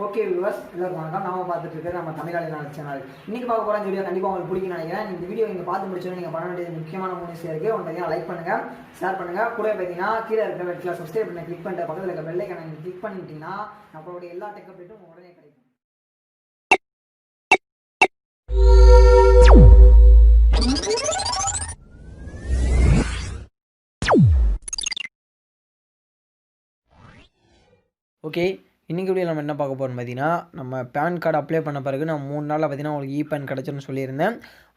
Okay viewers, எல்லாருக்கும் வணக்கம். நாம பார்த்துட்டு இருக்கிற நம்ம தமிழாளினாள் சேனல். இன்னைக்கு பார்க்க போகிற வீடியோ கண்டிப்பாக உங்களுக்கு பிடிக்கும்னு நினைக்கிறேன். இந்த வீடியோ நீங்கள் பார்த்து முடிச்சோன்னு நீங்கள் பண்ண வேண்டியது முக்கியமான 3 விஷயம் இருக்குது. ஒன்று பார்த்தீங்கன்னா லைக் பண்ணுங்கள், ஷேர் பண்ணுங்கள். கூட பார்த்தீங்கன்னா கீழே இருக்கிற ரெட்டில் சப்ஸ்கிரைப் பண்ண கிளிக் பண்ணிட்டு பக்கத்தில் இருக்க பெல் ஐக்கானை நீங்கள் கிளிக் பண்ணிட்டீங்கன்னா நம்மளுடைய எல்லா டெக் அப்டேட்டும் உடனே கிடைக்கும். ஓகே, இன்றைக்கி வீடியோ நம்ம என்ன பார்க்க போகிறோம் பார்த்தீங்கன்னா, நம்ம பேன் கார்டு அப்ளை பண்ண பிறகு நான் 3 நாளில் பார்த்தீங்கன்னா உங்களுக்கு இபேன் கிடச்சிருன்னு சொல்லியிருந்தேன்.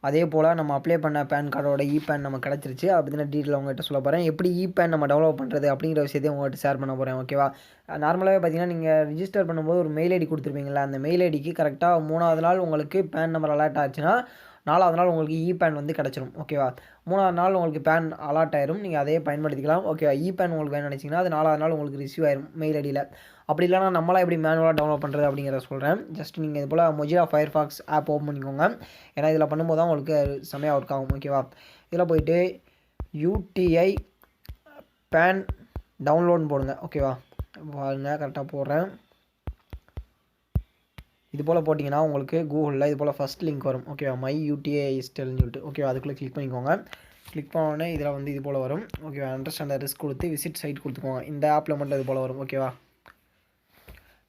அதே போல் நம்ம அப்ளை பண்ண பேன் கார்டோட இபேன் நம்ம கிடச்சிருச்சு. அதை பற்றின டீட்டெயில் உங்கள்கிட்ட சொல்ல போகிறேன். எப்படி இபேன் நம்ம டெவலப் பண்ணுறது அப்படிங்கிற விஷயத்தையும் உங்கள்கிட்ட ஷேர் பண்ண போகிறேன். ஓகேவா? நார்மலாகவே பார்த்தீங்கன்னா நீங்கள் ரிஜிஸ்டர் பண்ணும்போது ஒரு மெயில் ஐடி கொடுத்துருப்பீங்களா, அந்த மெயில் ஐடிக்கு கரெக்டாக 3வது நாள் உங்களுக்கு பேன் நம்பர் அலர்ட் ஆச்சுன்னா 4வது நாள் உங்களுக்கு இபேன் வந்து கிடச்சிரும். ஓகேவா? 3வது நாள் உங்களுக்கு பேன் அலர்ட் ஆயிரும், நீங்கள் அதையே பயன்படுத்திக்கலாம். ஓகேவா? இபேன் உங்களுக்கு வேணும்னு நினச்சிங்கன்னா அது 4வது நாள் உங்களுக்கு ரிசீவ் ஆயிரும் மெயில் ஐடியில். அப்படி இல்லைனா நம்மளாம் எப்படி மேனுவலாக டவுன்லோட் பண்ணுறது அப்படிங்கிறத சொல்கிறேன். ஜஸ்ட் நீங்கள் இது போல் மொஜிலா ஃபயர்ஃபாக்ஸ் ஆப் ஓப்பன் பண்ணிக்கோங்க. ஏன்னா இதில் பண்ணும்போது தான் உங்களுக்கு செம்மையாக ஒர்க் ஆகும். ஓகேவா? இதில் போய்ட்டு யூடிஐ பேன் டவுன்லோட்னு போடுங்க. ஓகேவா? பாருங்க, கரெக்டாக போடுறேன். இது போல் போட்டிங்கன்னா உங்களுக்கு கூகுளில் இது போல் ஃபஸ்ட் லிங்க் வரும். ஓகேவா? மை யூடிஐ இஸ்டல்னு சொல்லிட்டு. ஓகேவா? அதுக்குள்ளே கிளிக் பண்ணிக்கோங்க. கிளிக் பண்ணோடனே இதில் வந்து இது போல் வரும். ஓகேவா? அண்டர்ஸ்டாண்ட் ரிஸ்க் கொடுத்து விசிட் சைட் கொடுத்துக்கோங்க. இந்த ஆப்பில் மட்டும் இது போல் வரும். ஓகேவா?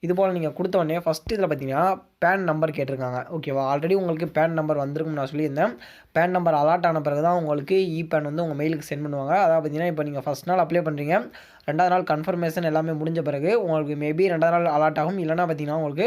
இது போல் நீங்கள் கொடுத்த உடனே ஃபஸ்ட்டு இதில் பார்த்தீங்கன்னா பேன் நம்பர் கேட்டிருக்காங்க. ஓகேவா? ஆல்ரெடி உங்களுக்கு பேன் நம்பர் வந்திருக்கும்னு நான் சொல்லியிருந்தேன். பேன் நம்பர் அலாட் ஆன பிறகு தான் உங்களுக்கு இபேன் வந்து உங்கள் மெயிலுக்கு சென்ட் பண்ணுவாங்க. அதாவது பார்த்தீங்கன்னா இப்போ நீங்கள் ஃபஸ்ட் நாள் அப்ளை பண்ணுறீங்க, 2வது நாள் கன்ஃபர்மேஷன் எல்லாமே முடிஞ்ச பிறகு உங்களுக்கு மேபி 2வது நாள் அலாட் ஆகும். இல்லைனா பார்த்தீங்கன்னா உங்களுக்கு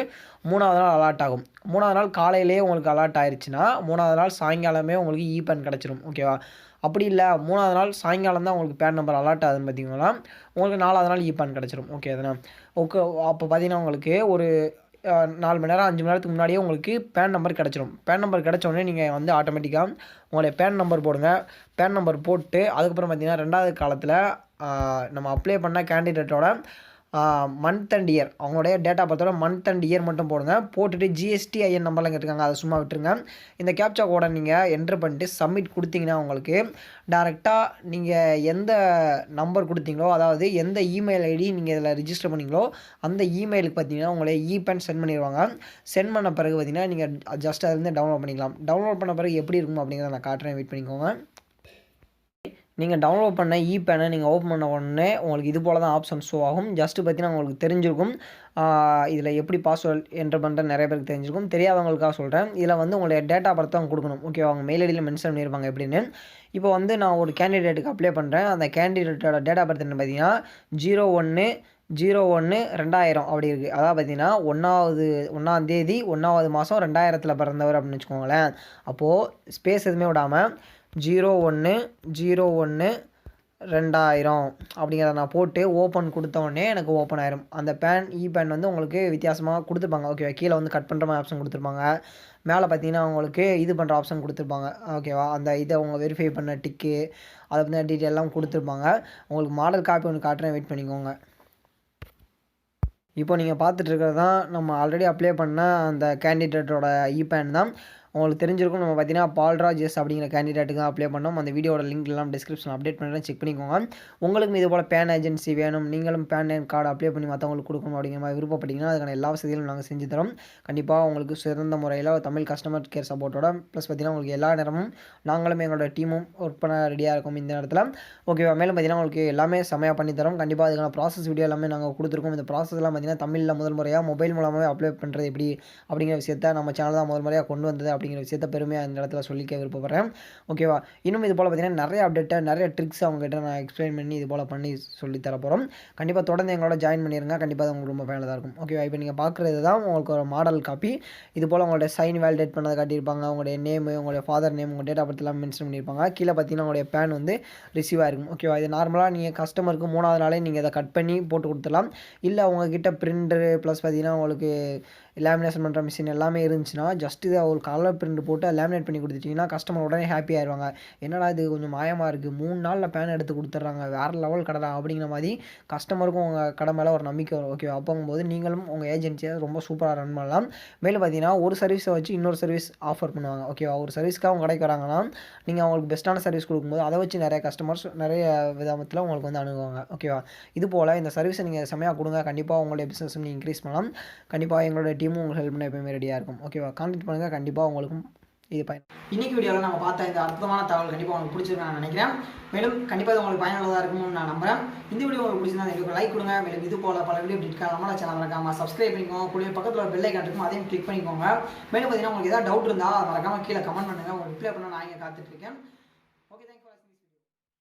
3வது நாள் அலாட் ஆகும். 3வது நாள் காலையிலேயே உங்களுக்கு அலாட் ஆயிடுச்சுன்னா 3வது நாள் சாயங்காலமே உங்களுக்கு இபேன் கிடச்சிரும். ஓகேவா? அப்படி இல்லை 3வது நாள் சாயங்காலம் தான் உங்களுக்கு பேன் நம்பர் அலாட் ஆகுதுன்னு பார்த்தீங்கன்னா உங்களுக்கு 4வது நாள் இபேன் கிடச்சிரும். ஓகே அதனால் ஓகே. அப்போ பார்த்தீங்கன்னா உங்களுக்கு ஒரு 4 மணி நேரம் 5 மணி நேரத்துக்கு முன்னாடியே உங்களுக்கு பேன் நம்பர் கிடச்சிரும். பேன் நம்பர் கிடச்ச உடனே நீங்கள் வந்து ஆட்டோமேட்டிக்காக உங்களுடைய பேன் நம்பர் போடுங்க. பேன் நம்பர் போட்டு அதுக்கப்புறம் பார்த்தீங்கன்னா 2வது காலத்தில் நம்ம அப்ளை பண்ண கேண்டிடேட்டோட மந்த் அண்ட் இயர், அவங்களுடைய டேட்டா பர்த்தோட மந்த் அண்ட் இயர் மட்டும் போடுங்க. போட்டுட்டு ஜிஎஸ்டிஐஎன் நம்பர்லாம் கேட்டிருக்காங்க, அதை சும்மா விட்டுருங்க. இந்த கேப்சா கோடை நீங்கள் என்ட்ரு பண்ணிட்டு சப்மிட் கொடுத்தீங்கன்னா உங்களுக்கு டேரெக்டாக நீங்கள் எந்த நம்பர் கொடுத்தீங்களோ, அதாவது எந்த இமெயில் ஐடி நீங்கள் இதில் ரிஜிஸ்டர் பண்ணிங்களோ அந்த இமெயிலுக்கு பார்த்தீங்கன்னா உங்களை இபேன் சென்ட் பண்ணிடுவாங்க. சென்ட் பண்ண பிறகு பார்த்தீங்கன்னா நீங்கள் ஜஸ்ட் அதுலேருந்து டவுன்லோட் பண்ணிக்கலாம். டவுன்லோட் பண்ண பிறகு எப்படி இருக்கும் அப்படிங்கிறத நான் காட்டுறேன், வெயிட் பண்ணிக்கோங்க. நீங்கள் டவுன்லோட் பண்ண இபேனை நீங்கள் ஓப்பன் பண்ண உடனே உங்களுக்கு இது போல் தான் ஆப்ஷன் ஷோ ஆகும். ஜஸ்ட்டு பார்த்தீங்கன்னா உங்களுக்கு தெரிஞ்சிருக்கும் இதில் எப்படி பாஸ்வேர்ட் என்ட்ரு பண்ணுற நிறைய பேருக்கு தெரிஞ்சிருக்கும். தெரியாதவங்களுக்காக சொல்கிறேன். இதில் வந்து உங்களுடைய டேட்டா பர்த் தான் கொடுக்கணும். ஓகே, அவங்க மெயில் ஐடியில் மென்ஷன் பண்ணியிருப்பாங்க எப்படின்னு. இப்போ வந்து நான் ஒரு கேண்டிடேட்டுக்கு அப்ளை பண்ணுறேன். அந்த கேண்டிடேட்டோட டேட்டா பர்த் என்ன பார்த்தீங்கன்னா 01/01/2000 அப்படி இருக்குது. அதாவது பார்த்தீங்கன்னா 1ஆம் தேதி 1வது மாதம் 2000 பிறந்தவர் அப்படின்னு வச்சுக்கோங்களேன். அப்போது ஸ்பேஸ் எதுவுமே விடாமல் 01/01/2000 அப்படிங்கிறத நான் போட்டு ஓப்பன் கொடுத்த உடனே எனக்கு ஓப்பன் ஆயிரும். அந்த இபேன் வந்து உங்களுக்கு வித்தியாசமாக கொடுத்துருப்பாங்க. ஓகேவா? கீழே வந்து கட் பண்ணுற மாதிரி ஆப்ஷன் கொடுத்துருப்பாங்க. மேலே பார்த்தீங்கன்னா உங்களுக்கு இது பண்ணுற ஆப்ஷன் கொடுத்துருப்பாங்க. ஓகேவா? அந்த இதை அவங்க வெரிஃபை பண்ண டிக்கு அதை பற்றின டீட்டெயிலாம் கொடுத்துருப்பாங்க. உங்களுக்கு மாடல் காப்பி ஒன்று காட்டுறேன், வெயிட் பண்ணிக்கோங்க. இப்போ நீங்கள் பார்த்துட்டு இருக்கிறது தான் நம்ம ஆல்ரெடி அப்ளை பண்ண அந்த கேண்டிடேட்டோட இபேன் தான். உங்களுக்கு தெரிஞ்சிருக்கும். நம்ம பார்த்தீங்கன்னா பால்ராஜ் அப்படிங்கிற கேண்டிடேட்டுக்கு தான் அப்ளை பண்ணோம். அந்த வீடியோட லிங்க் எல்லாம் டிஸ்கிரிப்ஷன் அப்டேட் பண்ணுறேன், செக் பண்ணிக்கோங்க. உங்களுக்கும் இது போல் பேன் ஏஜென்சி வேணும், நீங்களும் பேன் கார்டு அப்ளை பண்ணி மற்றவங்களுக்கு கொடுக்கணும் அப்படிங்கிற மாதிரி விருப்பப்பட்டீங்கன்னா அதுக்கான எல்லா வசதிகளும் நாங்கள் செஞ்சு தரோம். கண்டிப்பாக உங்களுக்கு சிறந்த முறையில் தமிழ் கஸ்டமர் கேர் சப்போர்ட்டோட ப்ளஸ் பார்த்தீங்கன்னா உங்களுக்கு எல்லா நேரமும் நாங்களும் எங்களோட டீமும் ஒர்க் பண்ண ரெடியாக இருக்கும் இந்த இடத்துல. ஓகேவா? மேலும் பார்த்தீங்கன்னா உங்களுக்கு எல்லாமே செமையாக பண்ணி தரோம். கண்டிப்பாக அதுக்கான ப்ராசஸ் வீடியோ எல்லாமே நாங்கள் கொடுத்துருக்கோம். இந்த ப்ராசஸ்லாம் பார்த்தீங்கன்னா தமிழில் முதல் முறையாக மொபைல் மூலமாகவே அப்ளை பண்ணுறது எப்படி அப்படிங்கிற விஷயத்தை நம்ம சேனல் தான் முதல் முறையாக கொண்டு வந்தது அப்படிங்கிற விஷயத்தை பெருமையாக இந்த இடத்துல சொல்லிக்க விருப்பப்படுறேன். ஓகேவா? இன்னும் இது போல் பார்த்தீங்கன்னா நிறைய அப்டேட்டை நிறைய ட்ரிக்ஸ் அவங்ககிட்ட நான் எக்ஸ்பிளைன் பண்ணி இது போல் பண்ணி சொல்லி தர போகிறோம். கண்டிப்பாக தொடர்ந்து எங்களோட ஜாயின் பண்ணிடுங்க. கண்டிப்பாக உங்களுக்கு ரொம்ப பயனுள்ளதாக இருக்கும். ஓகேவா? இப்போ நீங்கள் பார்க்குறது தான் உங்களுக்கு ஒரு மாடல் காப்பி. இது போல் உங்களுடைய சைன் வேலிடேட் பண்ணதை காட்டியிருப்பாங்க. உங்களுடைய நேமு, உங்களுடைய ஃபாதர் நேம், உங்கள் டேட் ஆஃப் பர்த் எல்லாம் மென்ஷன் பண்ணியிருப்பாங்க. கீழே பார்த்தீங்கன்னா உங்களுடைய பேன் வந்து ரிசீவ் ஆகிருக்கும். ஓகேவா? இது நார்மலாக நீங்கள் கஸ்டமருக்கு 3வது நாளே நீங்கள் இதை கட் பண்ணி போட்டு கொடுத்துடலாம். இல்லை உங்ககிட்ட பிரிண்டரு ப்ளஸ் பார்த்தீங்கன்னா உங்களுக்கு லேமினேஷன் பண்ணுற மிஷின் எல்லாமே இருந்துச்சுன்னா ஜஸ்ட் இதை ஒரு கலர் பிரிண்ட் போட்டு லேமினேட் பண்ணி கொடுத்துட்டிங்கன்னா கஸ்டமர் உடனே ஹாப்பி ஆயிடுவாங்க. என்னடா இது கொஞ்சம் மாயமாக இருக்குது, 3 நாளில் பேன் எடுத்து கொடுத்துட்றாங்க, வேறு லெவல் கடைடா அப்படிங்கிற மாதிரி கஸ்டமருக்கும் உங்கள் கடை மேலே ஒரு நம்பிக்கை வரும். ஓகே, அப்போங்கும்போது நீங்களும் உங்கள் ஏஜென்சியை ரொம்ப சூப்பராக ரன் பண்ணலாம். மேலும் பார்த்தீங்கன்னா ஒரு சர்வீஸை வச்சு இன்னொரு சர்வீஸ் ஆஃபர் பண்ணுவாங்க. ஓகேவா, ஒரு சர்வீஸ்க்காக அவங்க கடைக்கு வராங்கன்னா நீங்கள் அவங்களுக்கு பெஸ்ட்டான சர்வீஸ் கொடுக்கும்போது அதை வச்சு நிறைய கஸ்டமர்ஸ் நிறைய விதத்தில் உங்களுக்கு வந்து அணுகுவாங்க. ஓகேவா, இது போல் இந்த சர்வீஸை நீங்கள் செமையாக கொடுங்க, கண்டிப்பாக உங்களுடைய பிஸ்னஸ் நீங்கள் இன்க்ரீஸ் பண்ணலாம். கண்டிப்பாக எங்களோட டீமும் உங்களுக்கு ஹெல்ப் பண்ண எப்பவுமே ரெடியாக இருக்கும். ஓகேவா, கான்டெக்ட் பண்ணுங்கள், கண்டிப்பாக உங்களுக்கும் இது பயன். இன்றைக்கி வீடியோவில் நம்ம பார்த்த இந்த அற்புதமான தகவல் கண்டிப்பாக உங்களுக்கு பிடிச்சிருக்குன்னு நான் நினைக்கிறேன். மேலும் கண்டிப்பாக இது உங்களுக்கு பயனுள்ளதாக இருக்கும்னு நான் நம்புறேன். இந்த வீடியோ உங்களுக்கு பிடிச்சிருந்தா எங்களுக்கு லைக் கொடுங்க. மேலும் இது போல் பல வீடியோ அப்டேட்காக நம்மளோட சேனல் மறக்காமல் சப்ஸ்கிரைப் பண்ணிக்கோங்க. கூடிய பக்கத்தில் ஒரு பெல் ஐக்கான் இருக்கும், அதையும் கிளிக் பண்ணிக்கோங்க. மேலும் பார்த்தீங்கன்னா உங்களுக்கு ஏதாவது டவுட் இருந்தால் மறக்காமல் கீழே கமெண்ட் பண்ணுங்கள். உங்களுக்கு ரிப்ளை பண்ண நான் இங்கே காத்துட்ருக்கேன்.